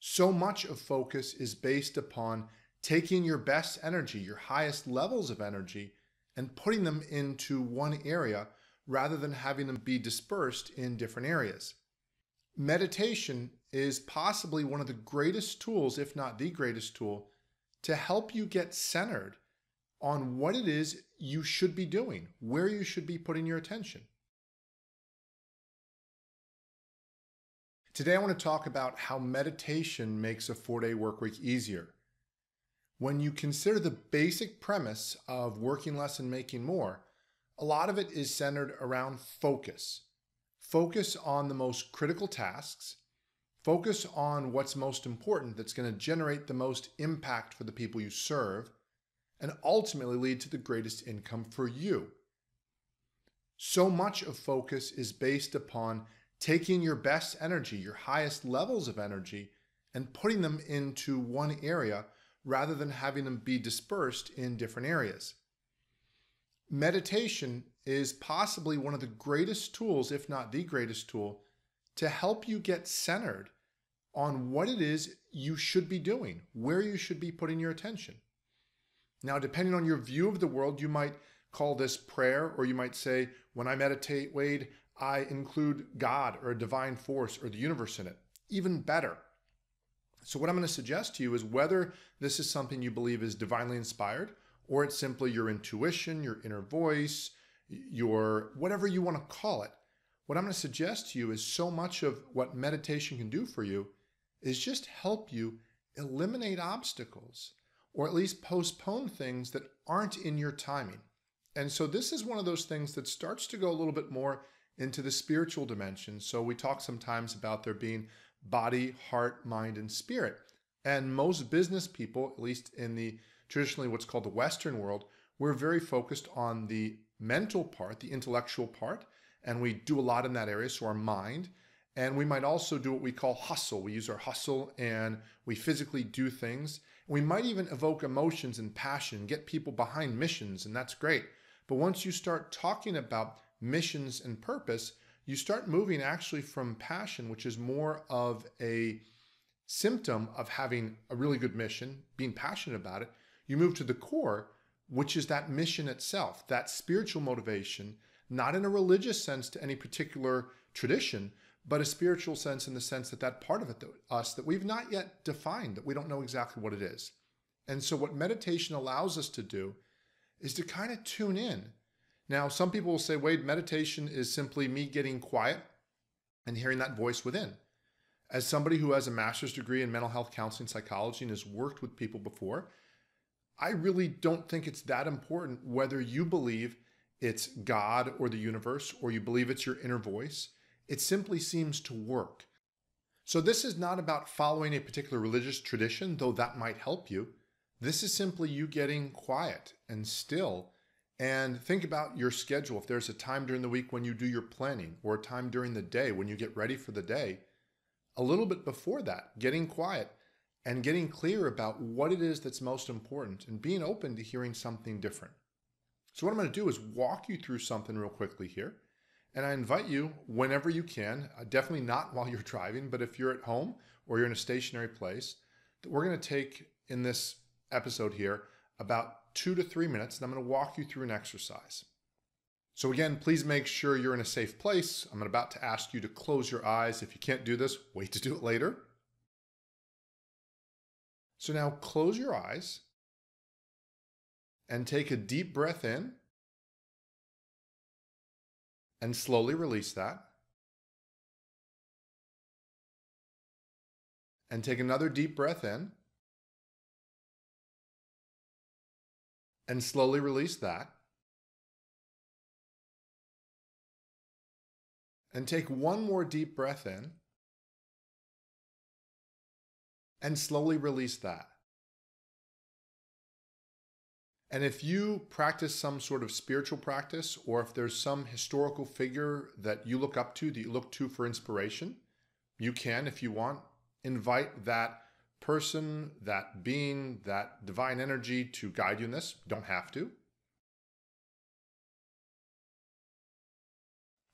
So much of focus is based upon taking your best energy, your highest levels of energy, and putting them into one area rather than having them be dispersed in different areas. Meditation is possibly one of the greatest tools, if not the greatest tool, to help you get centered on what it is you should be doing, where you should be putting your attention. Today, I want to talk about how meditation makes a 4-day work week easier. When you consider the basic premise of working less and making more, a lot of it is centered around focus. Focus on the most critical tasks. Focus on what's most important that's going to generate the most impact for the people you serve and ultimately lead to the greatest income for you. So much of focus is based upon taking your best energy, your highest levels of energy, and putting them into one area rather than having them be dispersed in different areas. Meditation is possibly one of the greatest tools, if not the greatest tool, to help you get centered on what it is you should be doing, where you should be putting your attention. Now, depending on your view of the world, you might call this prayer, or you might say, when I meditate, Wade, I include God or a divine force or the universe in it. Even better. So what I'm going to suggest to you is whether this is something you believe is divinely inspired, or it's simply your intuition, your inner voice, your whatever you want to call it. What I'm going to suggest to you is so much of what meditation can do for you is just help you eliminate obstacles, or at least postpone things that aren't in your timing. And so this is one of those things that starts to go a little bit more into the spiritual dimension. So we talk sometimes about there being body, heart, mind, and spirit. And most business people, at least in the traditionally what's called the Western world, we're very focused on the mental part, the intellectual part, and we do a lot in that area, so our mind. And we might also do what we call hustle. We use our hustle and we physically do things. We might even evoke emotions and passion, get people behind missions, and that's great. But once you start talking about missions and purpose, you start moving actually from passion, which is more of a symptom of having a really good mission, being passionate about it. You move to the core, which is that mission itself, that spiritual motivation, not in a religious sense to any particular tradition, but a spiritual sense in the sense that that part of it, us, that we've not yet defined, that we don't know exactly what it is. And so what meditation allows us to do is to kind of tune in. Now, some people will say, Wade, meditation is simply me getting quiet and hearing that voice within. As somebody who has a master's degree in mental health counseling psychology and has worked with people before, I really don't think it's that important whether you believe it's God or the universe, or you believe it's your inner voice. It simply seems to work. So this is not about following a particular religious tradition, though that might help you. This is simply you getting quiet and still. And think about your schedule. If there's a time during the week when you do your planning, or a time during the day when you get ready for the day, a little bit before that, getting quiet and getting clear about what it is that's most important and being open to hearing something different. So what I'm going to do is walk you through something real quickly here. And I invite you whenever you can, definitely not while you're driving, but if you're at home or you're in a stationary place, that we're going to take in this episode here about 2 to 3 minutes, and I'm going to walk you through an exercise. So again, please make sure you're in a safe place. I'm about to ask you to close your eyes. If you can't do this, wait to do it later. So now close your eyes and take a deep breath in and slowly release that. And take another deep breath in and slowly release that. And take one more deep breath in and slowly release that. And if you practice some sort of spiritual practice, or if there's some historical figure that you look up to, that you look to for inspiration, you can, if you want, invite that person, that being, that divine energy to guide you in this. You don't have to.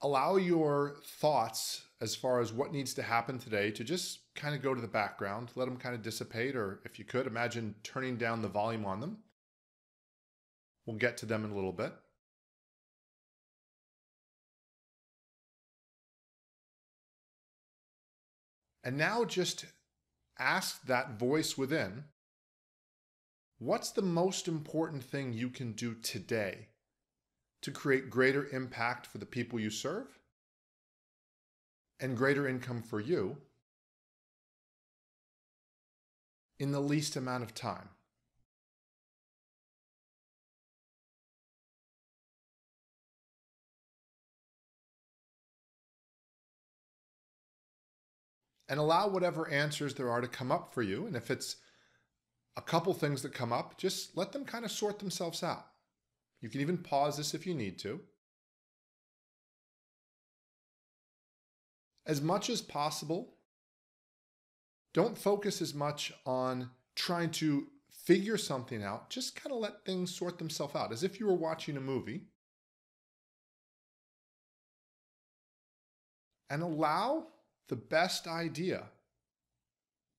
Allow your thoughts as far as what needs to happen today to just kind of go to the background, let them kind of dissipate, or if you could, imagine turning down the volume on them. We'll get to them in a little bit. And now just ask that voice within, what's the most important thing you can do today to create greater impact for the people you serve and greater income for you in the least amount of time? And allow whatever answers there are to come up for you. And if it's a couple things that come up, just let them kind of sort themselves out. You can even pause this if you need to. As much as possible, don't focus as much on trying to figure something out. Just kind of let things sort themselves out, as if you were watching a movie. And allow the best idea,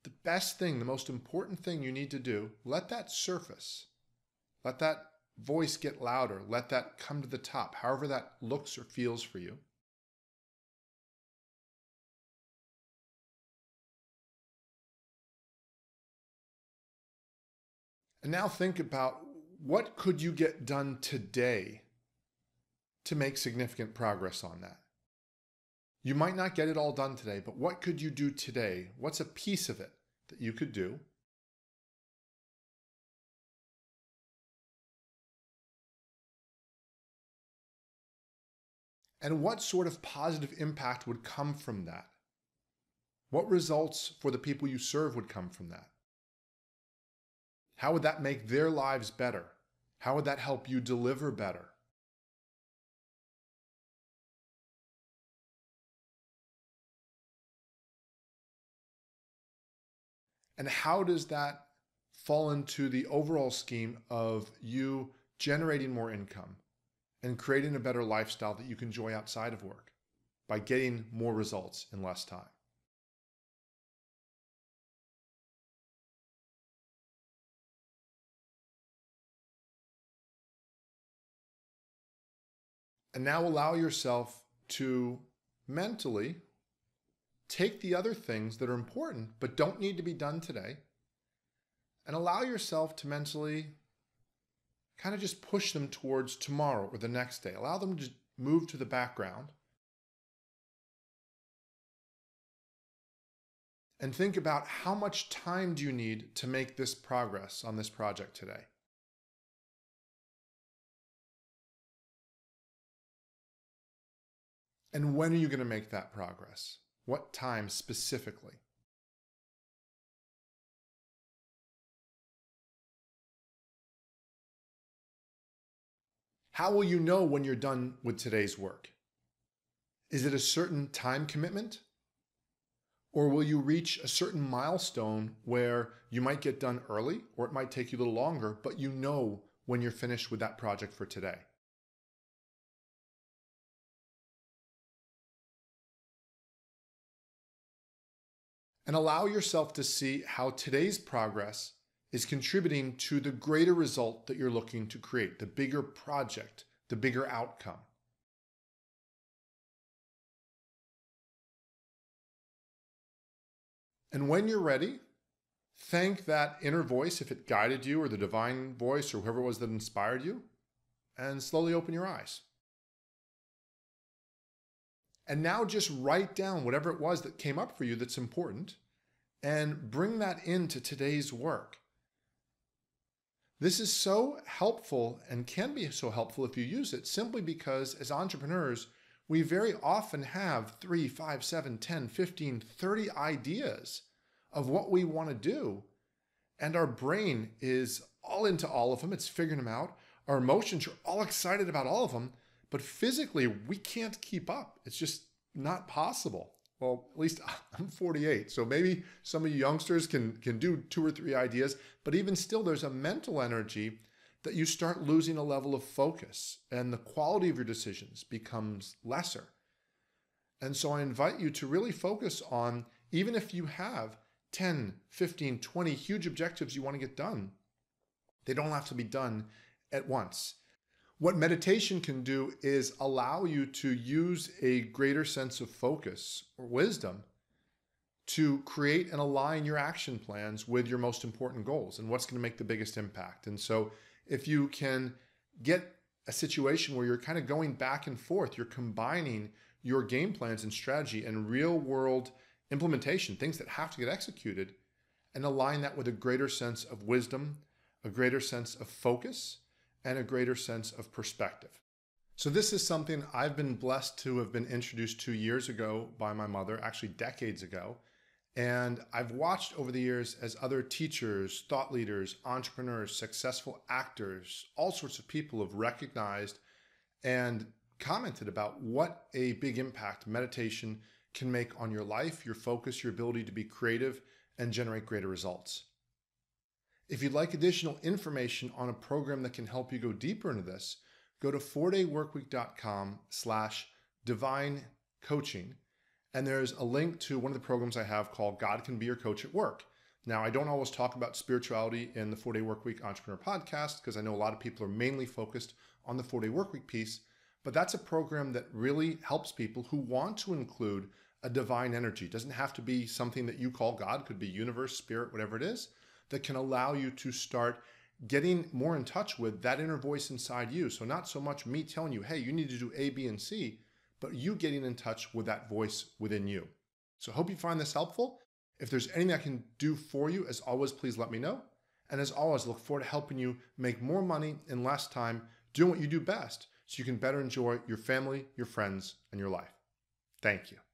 the best thing, the most important thing you need to do, let that surface. Let that voice get louder. Let that come to the top, however that looks or feels for you. And now think about, what could you get done today to make significant progress on that? You might not get it all done today, but what could you do today? What's a piece of it that you could do? And what sort of positive impact would come from that? What results for the people you serve would come from that? How would that make their lives better? How would that help you deliver better? And how does that fall into the overall scheme of you generating more income and creating a better lifestyle that you can enjoy outside of work by getting more results in less time? And now allow yourself to mentally take the other things that are important but don't need to be done today, and allow yourself to mentally kind of just push them towards tomorrow or the next day. Allow them to move to the background. And think about, how much time do you need to make this progress on this project today? And when are you going to make that progress? What time specifically? How will you know when you're done with today's work? Is it a certain time commitment? Or will you reach a certain milestone where you might get done early, or it might take you a little longer, but you know when you're finished with that project for today? And allow yourself to see how today's progress is contributing to the greater result that you're looking to create, the bigger project, the bigger outcome. And when you're ready, thank that inner voice if it guided you, or the divine voice, or whoever it was that inspired you, and slowly open your eyes. And now just write down whatever it was that came up for you that's important and bring that into today's work. This is so helpful, and can be so helpful if you use it, simply because as entrepreneurs, we very often have 3, 5, 7, 10, 15, 30 ideas of what we want to do. And our brain is all into all of them. It's figuring them out. Our emotions are all excited about all of them. But physically, we can't keep up. It's just not possible. Well, at least I'm 48, so maybe some of you youngsters can do 2 or 3 ideas, but even still, there's a mental energy that you start losing a level of focus, and the quality of your decisions becomes lesser. And so I invite you to really focus on, even if you have 10, 15, 20 huge objectives you want to get done, they don't have to be done at once. What meditation can do is allow you to use a greater sense of focus or wisdom to create and align your action plans with your most important goals and what's going to make the biggest impact. And so if you can get a situation where you're kind of going back and forth, you're combining your game plans and strategy and real world implementation, things that have to get executed, and align that with a greater sense of wisdom, a greater sense of focus, and a greater sense of perspective. So this is something I've been blessed to have been introduced to years ago by my mother, actually decades ago. And I've watched over the years as other teachers, thought leaders, entrepreneurs, successful actors, all sorts of people have recognized and commented about what a big impact meditation can make on your life, your focus, your ability to be creative and generate greater results. If you'd like additional information on a program that can help you go deeper into this, go to 4dayworkweek.com/divine coaching. And there's a link to one of the programs I have called God Can Be Your Coach at Work. Now, I don't always talk about spirituality in the 4-Day Workweek Entrepreneur Podcast because I know a lot of people are mainly focused on the 4-Day Workweek piece, but that's a program that really helps people who want to include a divine energy. It doesn't have to be something that you call God, it could be universe, spirit, whatever it is, that can allow you to start getting more in touch with that inner voice inside you. So not so much me telling you, hey, you need to do A, B, and C, but you getting in touch with that voice within you. So I hope you find this helpful. If there's anything I can do for you, as always, please let me know. And as always, I look forward to helping you make more money in less time, doing what you do best so you can better enjoy your family, your friends, and your life. Thank you.